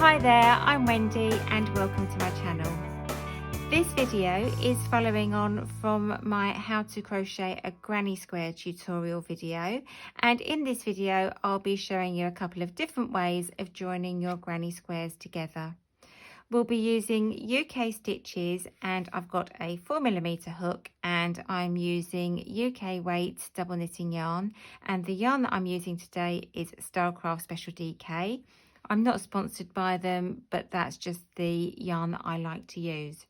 Hi there, I'm Wendy and welcome to my channel. This video is following on from my how to crochet a granny square tutorial video, and in this video I'll be showing you a couple of different ways of joining your granny squares together. We'll be using UK stitches, and I've got a 4mm hook and I'm using UK weight double knitting yarn, and the yarn that I'm using today is Stylecraft Special DK. I'm not sponsored by them, but that's just the yarn that I like to use.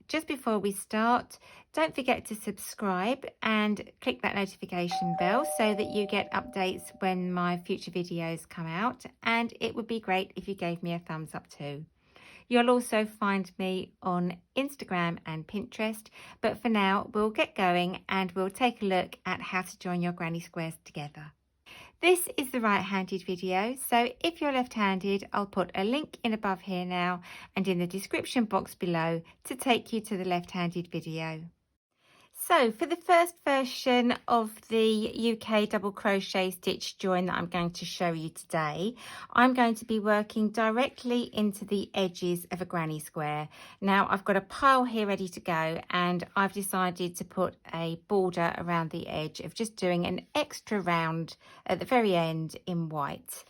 Just before we start, don't forget to subscribe and click that notification bell so that you get updates when my future videos come out, and it would be great if you gave me a thumbs up too. You'll also find me on Instagram and Pinterest, but for now we'll get going and we'll take a look at how to join your granny squares together. This is the right-handed video, so if you're left-handed, I'll put a link in above here now and in the description box below to take you to the left-handed video. So for the first version of the UK double crochet stitch join that I'm going to show you today, I'm going to be working directly into the edges of a granny square. Now I've got a pile here ready to go, and I've decided to put a border around the edge of just doing an extra round at the very end in white.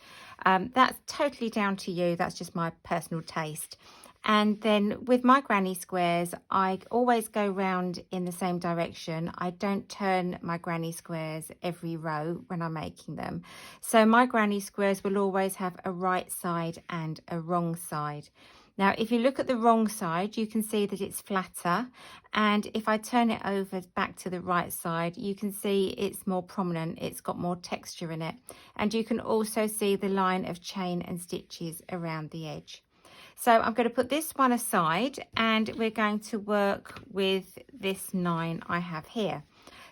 That's totally down to you, that's just my personal taste. And then with my granny squares, I always go round in the same direction. I don't turn my granny squares every row when I'm making them. So my granny squares will always have a right side and a wrong side. Now, if you look at the wrong side, you can see that it's flatter. And if I turn it over back to the right side, you can see it's more prominent. It's got more texture in it. And you can also see the line of chain and stitches around the edge. So I'm going to put this one aside and we're going to work with this 9 I have here.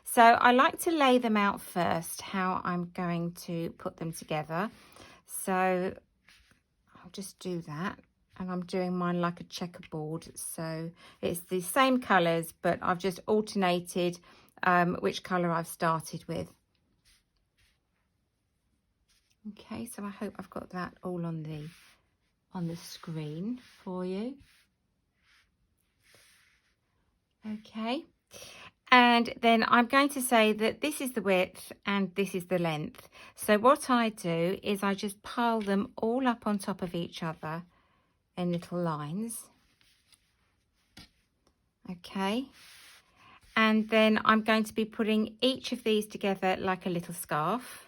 So I like to lay them out first, how I'm going to put them together. So I'll just do that, and I'm doing mine like a checkerboard. So it's the same colours, but I've just alternated which colour I've started with. Okay, so I hope I've got that all on the screen for you. Okay, and then I'm going to say that this is the width and this is the length. So what I do is I just pile them all up on top of each other in little lines. Okay, and then I'm going to be putting each of these together like a little scarf.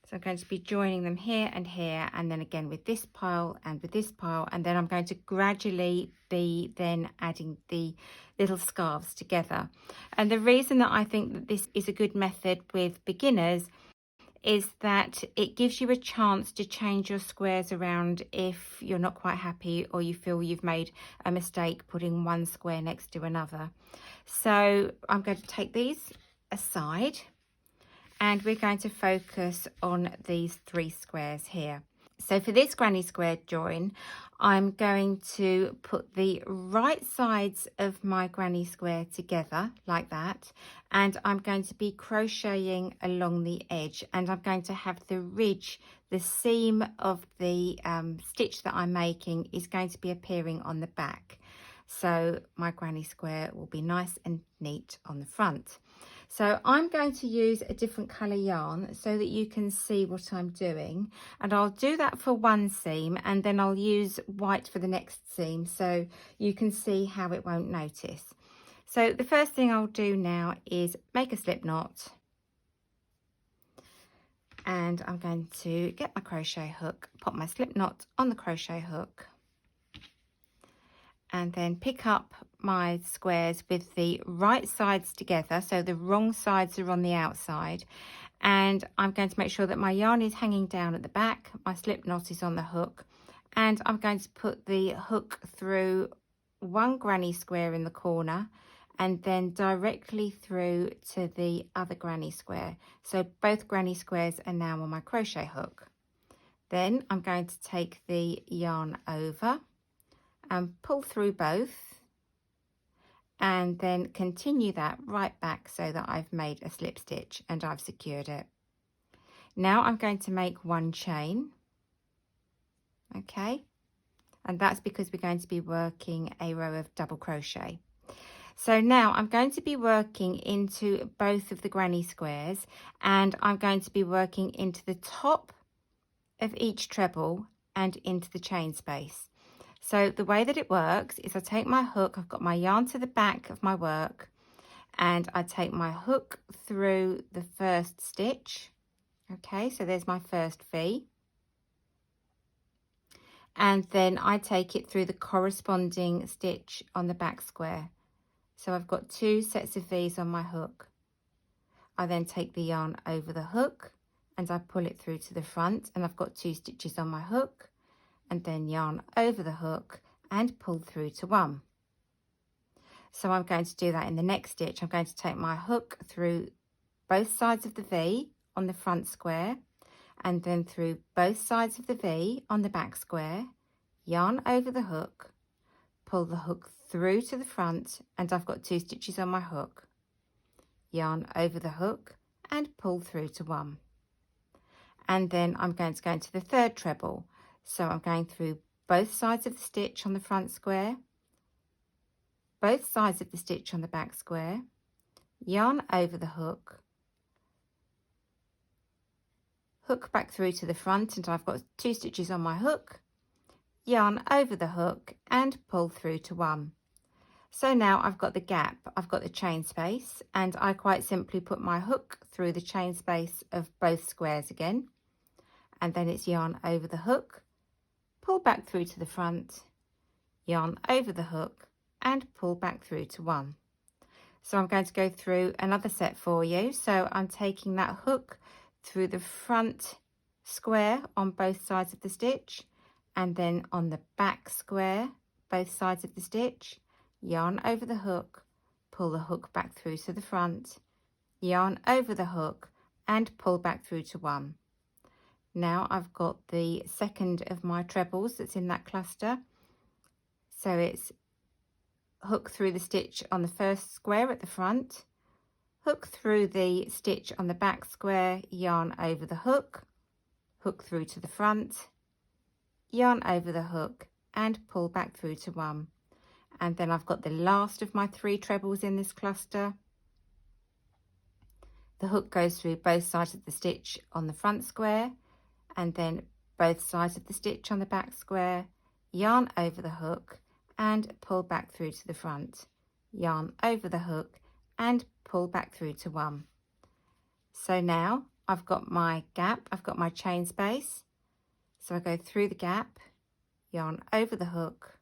So I'm going to be joining them here and here, and then again with this pile and with this pile, and then I'm going to gradually be then adding the little scarves together. And the reason that I think that this is a good method with beginners is that it gives you a chance to change your squares around if you're not quite happy or you feel you've made a mistake putting one square next to another. So I'm going to take these aside, and we're going to focus on these 3 squares here. So for this granny square join, I'm going to put the right sides of my granny square together like that, and I'm going to be crocheting along the edge, and I'm going to have the ridge, the seam of the stitch that I'm making is going to be appearing on the back. So my granny square will be nice and neat on the front. So I'm going to use a different colour yarn so that you can see what I'm doing, and I'll do that for one seam, and then I'll use white for the next seam so you can see how it won't notice. So the first thing I'll do now is make a slip knot, and I'm going to get my crochet hook, pop my slip knot on the crochet hook, and then pick up my squares with the right sides together, so the wrong sides are on the outside, and I'm going to make sure that my yarn is hanging down at the back, my slip knot is on the hook, and I'm going to put the hook through one granny square in the corner and then directly through to the other granny square. So both granny squares are now on my crochet hook. Then I'm going to take the yarn over and pull through both, and then continue that right back so that I've made a slip stitch and I've secured it. Now I'm going to make one chain, okay, and that's because we're going to be working a row of double crochet. So now I'm going to be working into both of the granny squares, and I'm going to be working into the top of each treble and into the chain space. So the way that it works is I take my hook, I've got my yarn to the back of my work, and I take my hook through the first stitch. Okay, so there's my first V. And then I take it through the corresponding stitch on the back square. So I've got 2 sets of V's on my hook. I then take the yarn over the hook and I pull it through to the front, and I've got 2 stitches on my hook, and then yarn over the hook and pull through to 1. So I'm going to do that in the next stitch. I'm going to take my hook through both sides of the V on the front square, and then through both sides of the V on the back square, yarn over the hook, pull the hook through to the front, and I've got 2 stitches on my hook, yarn over the hook and pull through to 1. And then I'm going to go into the third treble. So I'm going through both sides of the stitch on the front square, both sides of the stitch on the back square, yarn over the hook, hook back through to the front, and I've got 2 stitches on my hook, yarn over the hook and pull through to 1. So now I've got the gap, I've got the chain space, and I quite simply put my hook through the chain space of both squares again, and then it's yarn over the hook, pull back through to the front, yarn over the hook and pull back through to 1. So I'm going to go through another set for you. So I'm taking that hook through the front square on both sides of the stitch, and then on the back square both sides of the stitch, yarn over the hook, pull the hook back through to the front, yarn over the hook and pull back through to 1. Now I've got the second of my trebles that's in that cluster. So it's hook through the stitch on the first square at the front, hook through the stitch on the back square, yarn over the hook, hook through to the front, yarn over the hook and pull back through to 1. And then I've got the last of my 3 trebles in this cluster. The hook goes through both sides of the stitch on the front square, and then both sides of the stitch on the back square, yarn over the hook and pull back through to the front, yarn over the hook and pull back through to 1. So now I've got my gap, I've got my chain space. So I go through the gap, yarn over the hook,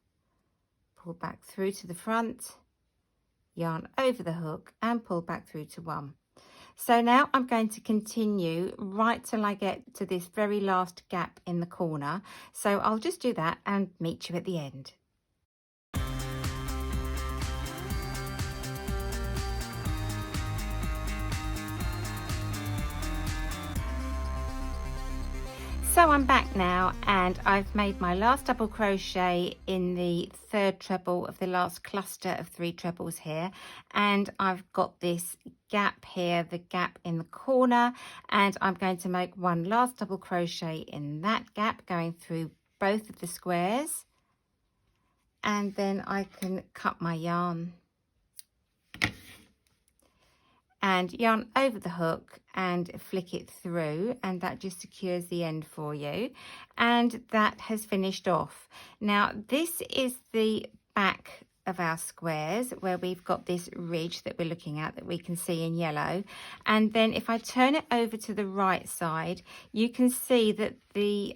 pull back through to the front, yarn over the hook and pull back through to 1. So now I'm going to continue right till I get to this very last gap in the corner. So I'll just do that and meet you at the end. So I'm back now, and I've made my last double crochet in the third treble of the last cluster of 3 trebles here, and I've got this gap here, the gap in the corner, and I'm going to make one last double crochet in that gap going through both of the squares, and then I can cut my yarn and yarn over the hook and flick it through, and that just secures the end for you, and that has finished off. Now this is the back of our squares where we've got this ridge that we're looking at that we can see in yellow, and then if I turn it over to the right side, you can see that the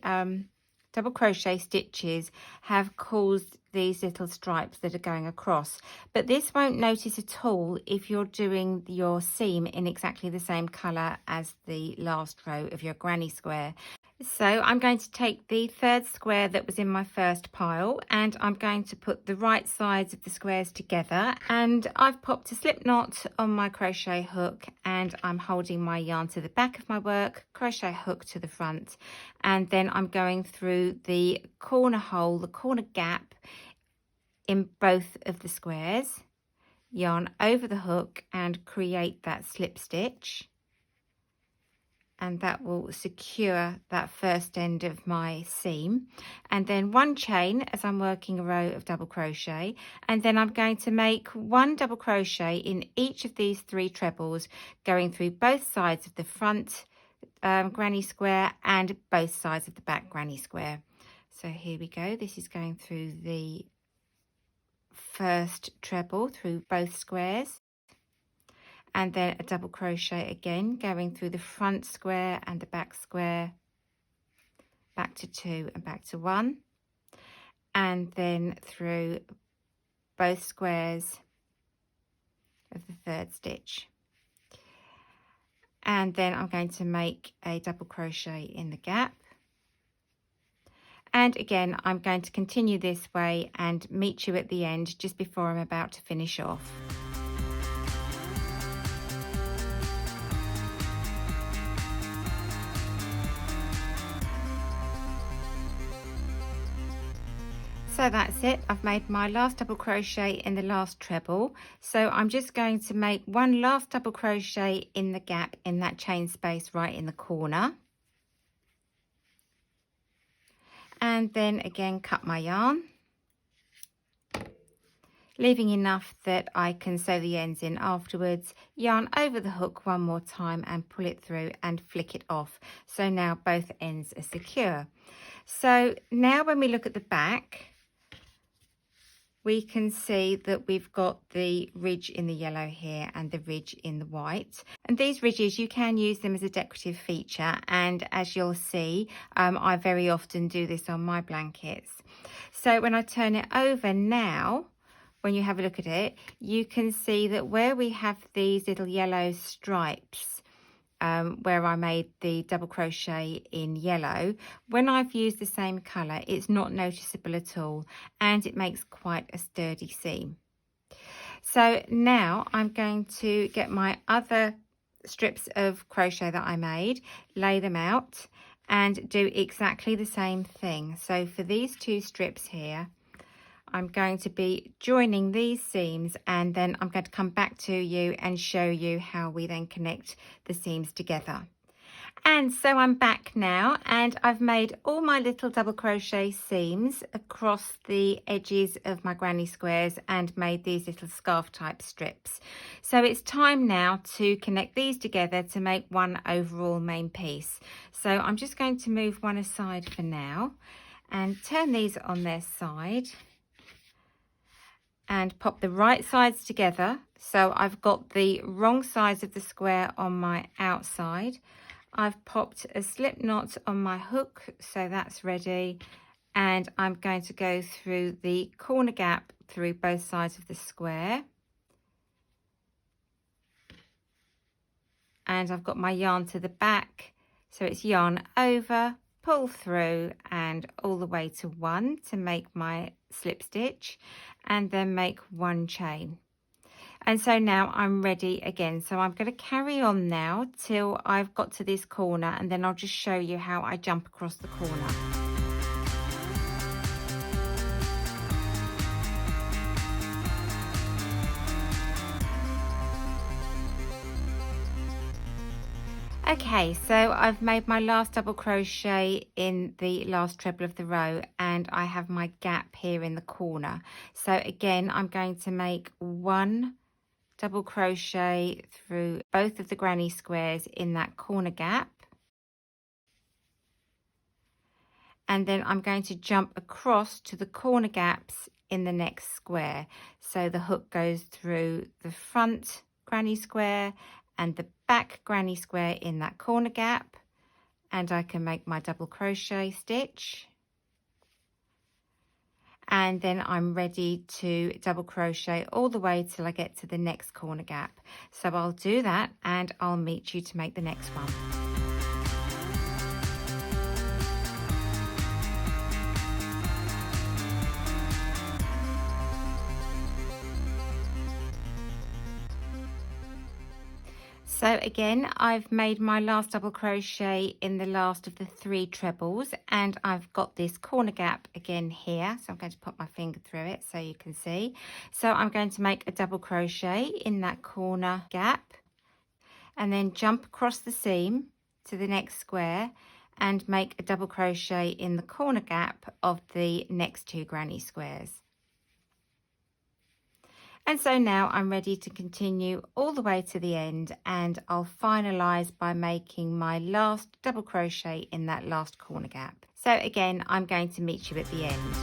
double crochet stitches have caused these little stripes that are going across, but this won't notice at all if you're doing your seam in exactly the same color as the last row of your granny square. So I'm going to take the third square that was in my first pile, and I'm going to put the right sides of the squares together, and I've popped a slip knot on my crochet hook, and I'm holding my yarn to the back of my work, crochet hook to the front, and then I'm going through the corner hole, the corner gap in both of the squares, yarn over the hook and create that slip stitch. and that will secure that first end of my seam, and then 1 chain as I'm working a row of double crochet, and then I'm going to make 1 double crochet in each of these 3 trebles, going through both sides of the front granny square and both sides of the back granny square. So here we go, this is going through the first treble through both squares, and then a double crochet again going through the front square and the back square, back to 2 and back to 1, and then through both squares of the third stitch, and then I'm going to make a double crochet in the gap, and again I'm going to continue this way and meet you at the end just before I'm about to finish off. So that's it, I've made my last double crochet in the last treble, so I'm just going to make 1 last double crochet in the gap in that chain space right in the corner, and then again cut my yarn, leaving enough that I can sew the ends in afterwards, yarn over the hook 1 more time and pull it through and flick it off. So now both ends are secure. So now when we look at the back, we can see that we've got the ridge in the yellow here and the ridge in the white. And these ridges, you can use them as a decorative feature. And as you'll see, I very often do this on my blankets. So when I turn it over now, when you have a look at it, you can see that where we have these little yellow stripes, where I made the double crochet in yellow, when I've used the same colour, it's not noticeable at all, and it makes quite a sturdy seam. So now I'm going to get my other strips of crochet that I made, lay them out, and do exactly the same thing. So for these 2 strips here, I'm going to be joining these seams, and then I'm going to come back to you and show you how we then connect the seams together. And so I'm back now, and I've made all my little double crochet seams across the edges of my granny squares and made these little scarf type strips. So it's time now to connect these together to make one overall main piece. So I'm just going to move one aside for now and turn these on their side and pop the right sides together. So I've got the wrong sides of the square on my outside. I've popped a slip knot on my hook, so that's ready, and I'm going to go through the corner gap through both sides of the square, and I've got my yarn to the back, so it's yarn over, pull through and all the way to 1 to make my slip stitch, and then make 1 chain. And so now I'm ready again. So I'm going to carry on now till I've got to this corner, and then I'll just show you how I jump across the corner. Okay, so I've made my last double crochet in the last treble of the row, and I have my gap here in the corner. So again, I'm going to make 1 double crochet through both of the granny squares in that corner gap, and then I'm going to jump across to the corner gaps in the next square. So the hook goes through the front granny square and the back granny square in that corner gap, and I can make my double crochet stitch, and then I'm ready to double crochet all the way till I get to the next corner gap. So I'll do that and I'll meet you to make the next one. So again, I've made my last double crochet in the last of the 3 trebles, and I've got this corner gap again here. So I'm going to put my finger through it so you can see. So I'm going to make a double crochet in that corner gap and then jump across the seam to the next square and make a double crochet in the corner gap of the next 2 granny squares. And so now I'm ready to continue all the way to the end, and I'll finalize by making my last double crochet in that last corner gap. So again, I'm going to meet you at the end.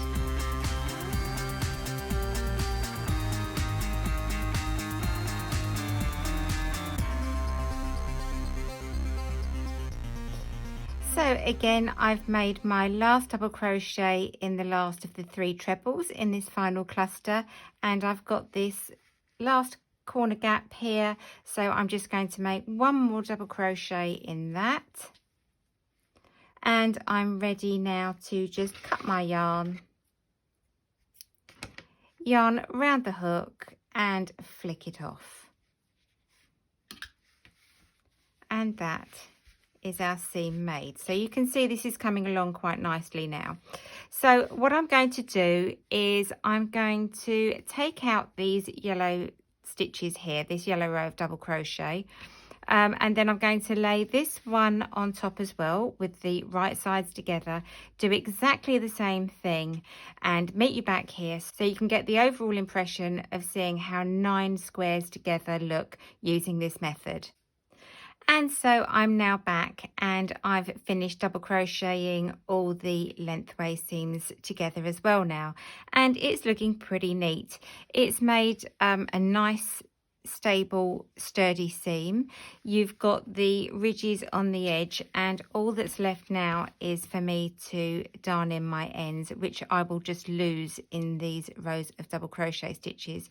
So again, I've made my last double crochet in the last of the 3 trebles in this final cluster, and I've got this last corner gap here, so I'm just going to make 1 more double crochet in that, and I'm ready now to just cut my yarn round the hook and flick it off, and that is our seam made. So you can see this is coming along quite nicely now. So what I'm going to do is I'm going to take out these yellow stitches here, this yellow row of double crochet, and then I'm going to lay this one on top as well with the right sides together, do exactly the same thing, and meet you back here so you can get the overall impression of seeing how 9 squares together look using this method. And so I'm now back, and I've finished double crocheting all the lengthways seams together as well now, and it's looking pretty neat. It's made a nice stable sturdy seam. You've got the ridges on the edge, and all that's left now is for me to darn in my ends, which I will just lose in these rows of double crochet stitches.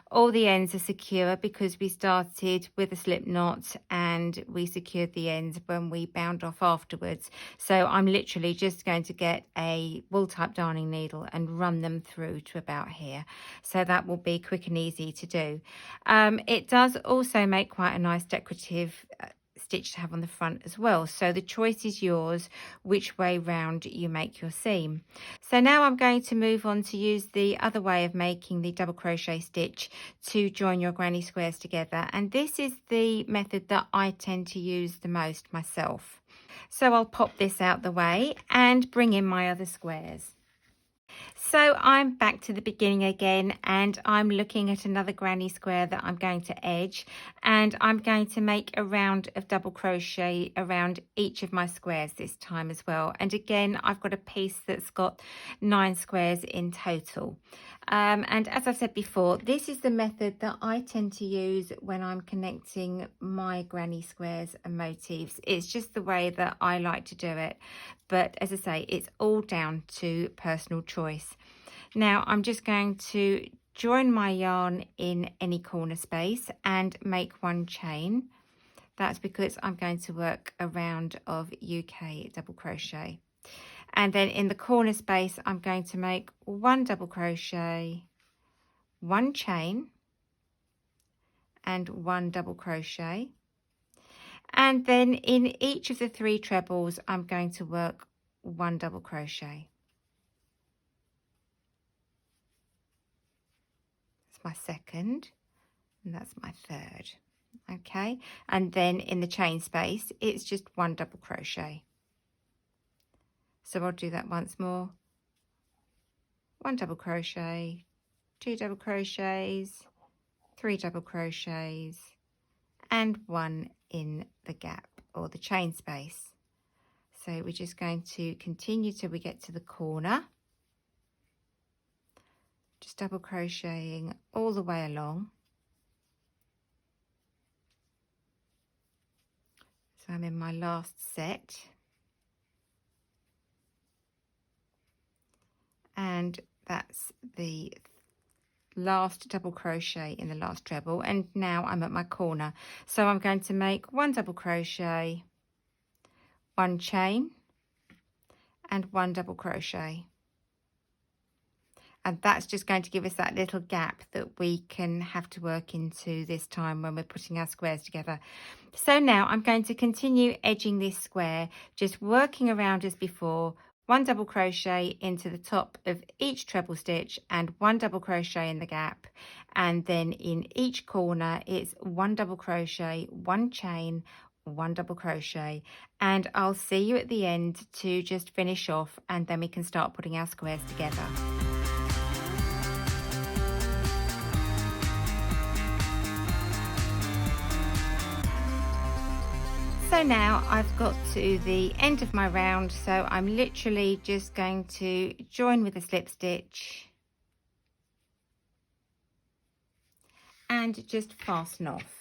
All the ends are secure because we started with a slip knot and we secured the ends when we bound off afterwards. So I'm literally just going to get a wool type darning needle and run them through to about here, so that will be quick and easy to do. It does also make quite a nice decorative stitch to have on the front as well, so the choice is yours which way round you make your seam. So now I'm going to move on to use the other way of making the double crochet stitch to join your granny squares together, and this is the method that I tend to use the most myself. So I'll pop this out the way and bring in my other squares. So I'm back to the beginning again, and I'm looking at another granny square that I'm going to edge, and I'm going to make a round of double crochet around each of my squares this time as well. And again, I've got a piece that's got 9 squares in total. And as I've said before, this is the method that I tend to use when I'm connecting my granny squares and motifs. It's just the way that I like to do it. But as I say, it's all down to personal choice. Now I'm just going to join my yarn in any corner space and make 1 chain. That's because I'm going to work a round of UK double crochet. And then in the corner space, I'm going to make 1 double crochet, 1 chain, and 1 double crochet. And then in each of the 3 trebles, I'm going to work 1 double crochet. That's my second, and that's my third. Okay, and then in the chain space, it's just 1 double crochet. So I'll do that once more. 1 double crochet, 2 double crochets, 3 double crochets, and 1 in the gap or the chain space. So we're just going to continue till we get to the corner, just double crocheting all the way along. So I'm in my last set, and that's the last double crochet in the last treble, and now I'm at my corner. So I'm going to make 1 double crochet, 1 chain, and 1 double crochet, and that's just going to give us that little gap that we can have to work into this time when we're putting our squares together. So now I'm going to continue edging this square, just working around as before. 1 double crochet into the top of each treble stitch and 1 double crochet in the gap, and then in each corner it's 1 double crochet, 1 chain, 1 double crochet, and I'll see you at the end to just finish off, and then we can start putting our squares together. So now I've got to the end of my round, so I'm literally just going to join with a slip stitch and just fasten off.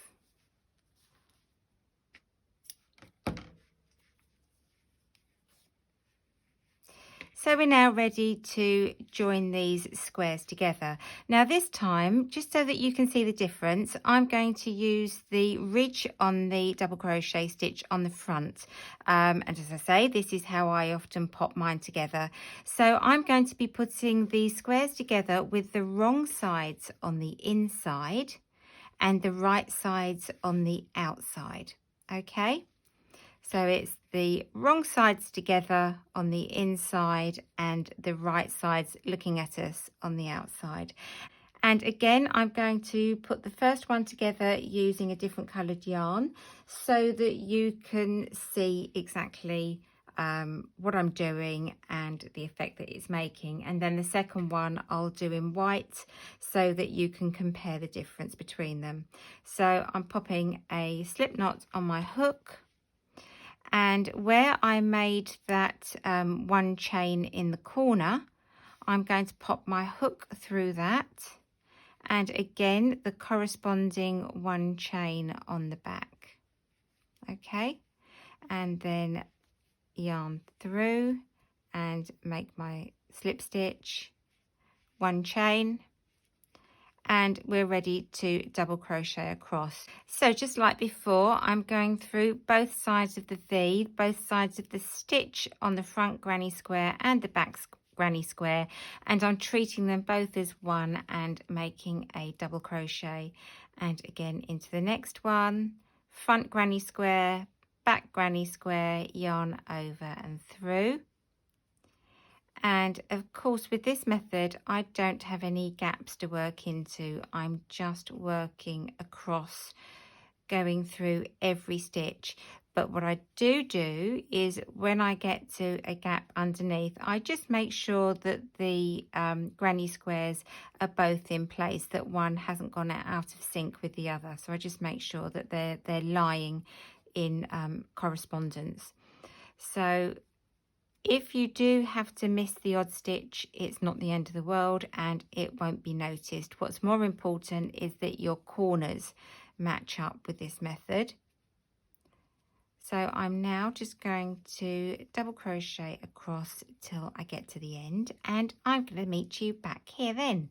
So we're now ready to join these squares together. Now this time, just so that you can see the difference, I'm going to use the ridge on the double crochet stitch on the front. And as I say, this is how I often pop mine together. So I'm going to be putting the squares together with the wrong sides on the inside and the right sides on the outside. Okay? So it's the wrong sides together on the inside and the right sides looking at us on the outside. And again, I'm going to put the first one together using a different coloured yarn so that you can see exactly what I'm doing and the effect that it's making. And then the second one I'll do in white so that you can compare the difference between them. So I'm popping a slip knot on my hook. And where I made that one chain in the corner, I'm going to pop my hook through that, and again the corresponding one chain on the back. Okay, and then yarn through and make my slip stitch, one chain, and we're ready to double crochet across. So just like before, I'm going through both sides of the V, both sides of the stitch on the front granny square and the back granny square, and I'm treating them both as one and making a double crochet. And again into the next one, front granny square, back granny square, yarn over and through. And of course with this method I don't have any gaps to work into. I'm just working across, going through every stitch. But what I do is when I get to a gap underneath, I just make sure that the granny squares are both in place, that one hasn't gone out of sync with the other. So I just make sure that they're lying in correspondence. So if you do have to miss the odd stitch, it's not the end of the world and it won't be noticed. What's more important is that your corners match up with this method. So I'm now just going to double crochet across till I get to the end, and I'm going to meet you back here then.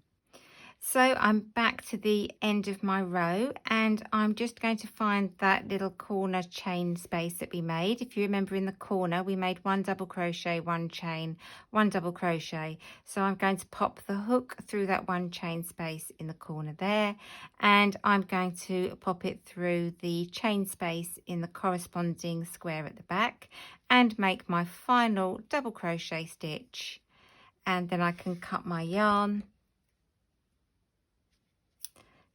So I'm back to the end of my row, and I'm just going to find that little corner chain space that we made. If you remember, in the corner we made 1 double crochet, 1 chain, 1 double crochet. So I'm going to pop the hook through that 1 chain space in the corner there, and I'm going to pop it through the chain space in the corresponding square at the back and make my final double crochet stitch. And then I can cut my yarn,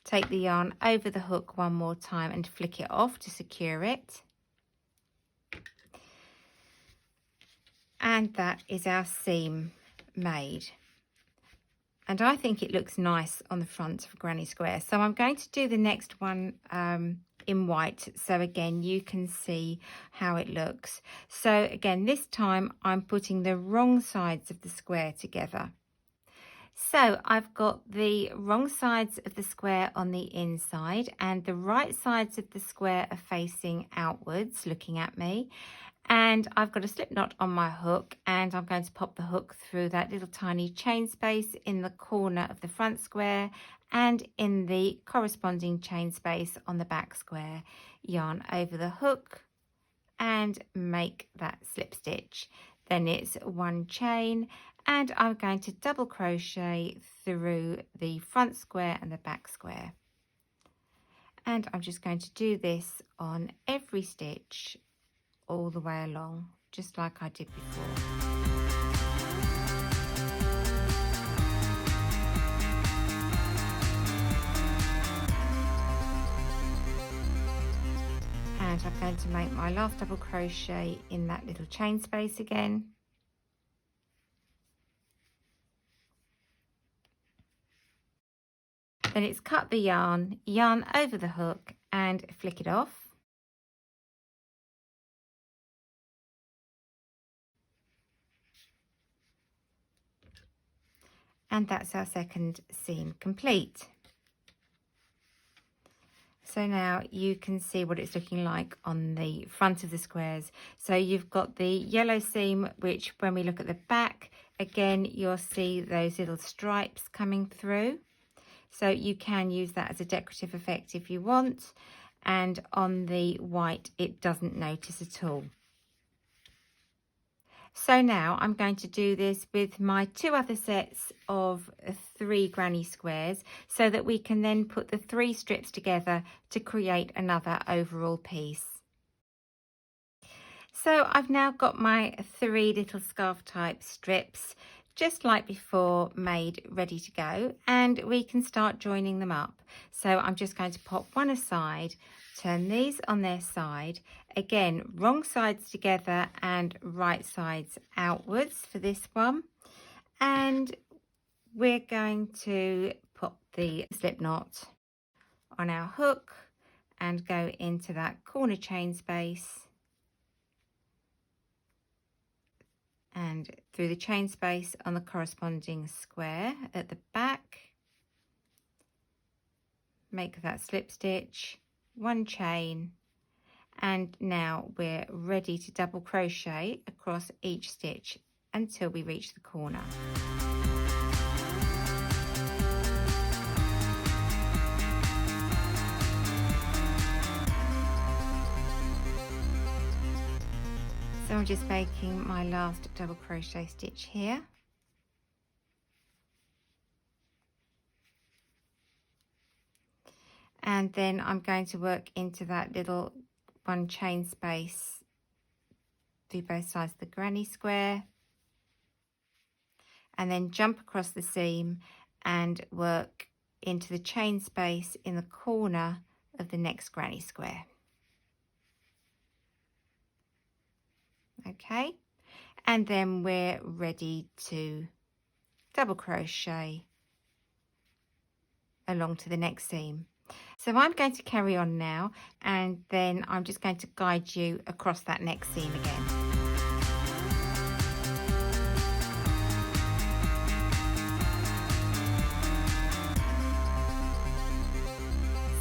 take the yarn over the hook one more time and flick it off to secure it. And that is our seam made. And I think it looks nice on the front of a granny square. So I'm going to do the next one in white, so again you can see how it looks. So again, this time I'm putting the wrong sides of the square together. So I've got the wrong sides of the square on the inside, and the right sides of the square are facing outwards looking at me, and I've got a slip knot on my hook, and I'm going to pop the hook through that little tiny chain space in the corner of the front square and in the corresponding chain space on the back square. Yarn over the hook and make that slip stitch. Then it's 1 chain, and I'm going to double crochet through the front square and the back square. And I'm just going to do this on every stitch all the way along, just like I did before. And I'm going to make my last double crochet in that little chain space again. Then it's cut the yarn over the hook and flick it off. And that's our second seam complete. So now you can see what it's looking like on the front of the squares. So you've got the yellow seam, which when we look at the back, again, you'll see those little stripes coming through. So you can use that as a decorative effect if you want. And on the white, it doesn't notice at all. So now I'm going to do this with my 2 other sets of 3 granny squares so that we can then put the 3 strips together to create another overall piece. So I've now got my 3 little scarf type strips just like before made ready to go, and we can start joining them up. So I'm just going to pop one aside, turn these on their side, again wrong sides together and right sides outwards for this one, and we're going to put the slip knot on our hook and go into that corner chain space and through the chain space on the corresponding square at the back, make that slip stitch, 1 chain, and now we're ready to double crochet across each stitch until we reach the corner. So I'm just making my last double crochet stitch here. And then I'm going to work into that little 1 chain space through both sides of the granny square, and then jump across the seam and work into the chain space in the corner of the next granny square. Okay, and then we're ready to double crochet along to the next seam. So I'm going to carry on now, and then I'm just going to guide you across that next seam again.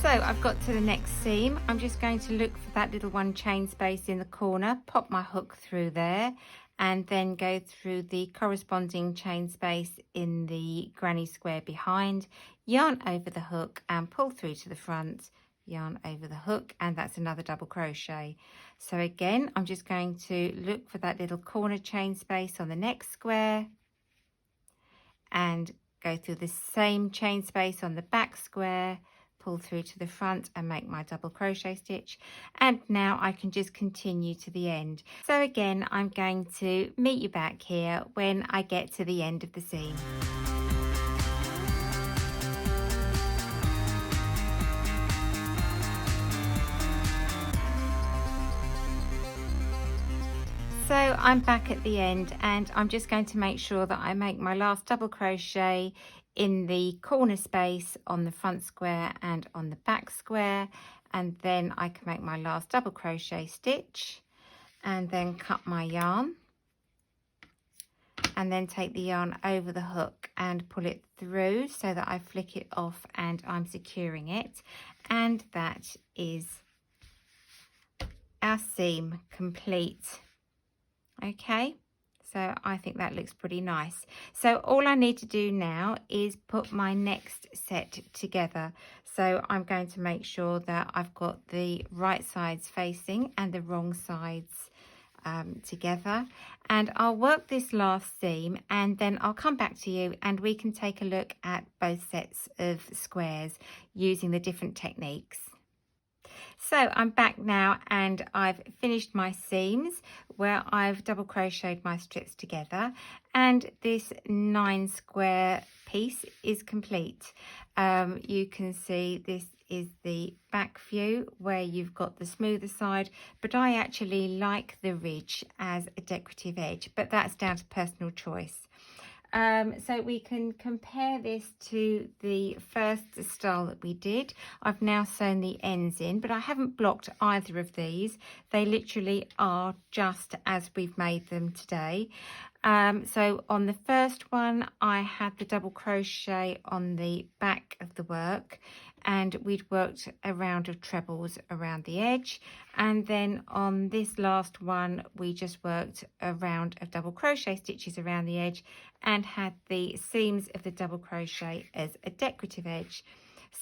So I've got to the next seam. I'm just going to look for that little 1 chain space in the corner, pop my hook through there, and then go through the corresponding chain space in the granny square behind, yarn over the hook and pull through to the front, yarn over the hook, and that's another double crochet. So again, I'm just going to look for that little corner chain space on the next square and go through the same chain space on the back square, pull through to the front and make my double crochet stitch, and now I can just continue to the end. So again, I'm going to meet you back here when I get to the end of the seam. So I'm back at the end, and I'm just going to make sure that I make my last double crochet in the corner space on the front square and on the back square, and then I can make my last double crochet stitch and then cut my yarn and then take the yarn over the hook and pull it through so that I flick it off and I'm securing it, and that is our seam complete. Okay, so I think that looks pretty nice. So all I need to do now is put my next set together. So I'm going to make sure that I've got the right sides facing and the wrong sides together, and I'll work this last seam and then I'll come back to you and we can take a look at both sets of squares using the different techniques. So I'm back now, and I've finished my seams where I've double crocheted my strips together, and this 9 square piece is complete. You can see this is the back view where you've got the smoother side, but I actually like the ridge as a decorative edge, but that's down to personal choice. So we can compare this to the first style that we did. I've now sewn the ends in, but I haven't blocked either of these. They literally are just as we've made them today. So on the first one, I had the double crochet on the back of the work, and we'd worked a round of trebles around the edge, and then on this last one we just worked a round of double crochet stitches around the edge and had the seams of the double crochet as a decorative edge.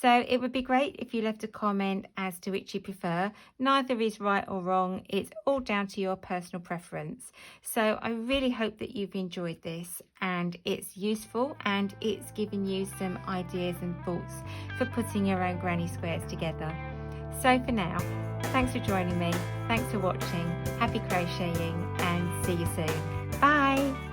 So it would be great if you left a comment as to which you prefer. Neither is right or wrong, it's all down to your personal preference. So I really hope that you've enjoyed this and it's useful and it's given you some ideas and thoughts for putting your own granny squares together. So for now, thanks for joining me, thanks for watching, happy crocheting and see you soon. Bye!